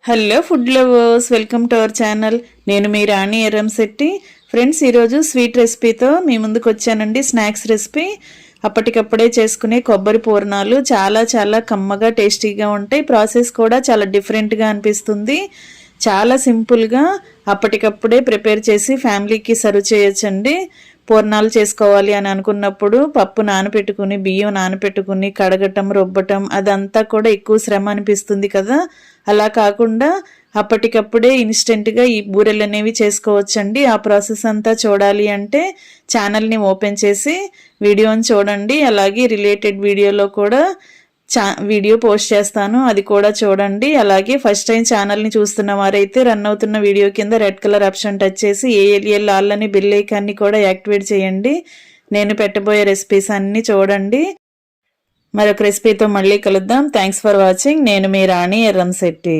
Hello food lovers, welcome to our channel. నేను మీ రాణి Erramsetti. Friends, ఈరోజు sweet రెసిపీతో మీ ముందుకు వచ్చానండి. Snacks recipe. అప్పటికప్పుడే చేసుకునే కొబ్బరి పూర్ణాలు చాలా చాలా కమ్మగా టేస్టీగా ఉంటాయి. ప్రాసెస్ కూడా చాలా డిఫరెంట్గా అనిపిస్తుంది. చాలా సింపుల్గా అప్పటికప్పుడే ప్రిపేర్ చేసి ఫ్యామిలీకి సర్వ్ చేయొచ్చండి. పూర్ణాలు చేసుకోవాలి అని అనుకున్నప్పుడు పప్పు నానపెట్టుకుని, బియ్యం నానపెట్టుకుని, కడగటం, రుబ్బటం అదంతా కూడా ఎక్కువ శ్రమ అనిపిస్తుంది కదా. అలా కాకుండా అప్పటికప్పుడే ఇన్స్టెంట్గా ఈ బూరెలు అనేవి చేసుకోవచ్చండి. ఆ ప్రాసెస్ అంతా చూడాలి అంటే ఛానల్ని ఓపెన్ చేసి వీడియోని చూడండి. అలాగే రిలేటెడ్ వీడియోలో కూడా వీడియో పోస్ట్ చేస్తాను, అది కూడా చూడండి. అలాగే ఫస్ట్ టైం ఛానల్ని చూస్తున్న వారైతే రన్ అవుతున్న వీడియో కింద రెడ్ కలర్ ఆప్షన్ టచ్ చేసి ఏఎల్ఎల్ ఆల్ అని బెల్ ఐకాన్ని కూడా యాక్టివేట్ చేయండి. నేను పెట్టబోయే రెసిపీస్ అన్నీ చూడండి. మరొక రెసిపీతో మళ్ళీ కలుద్దాం. Thanks for watching. నేను మీ రాణి ఎర్రంశెట్టి.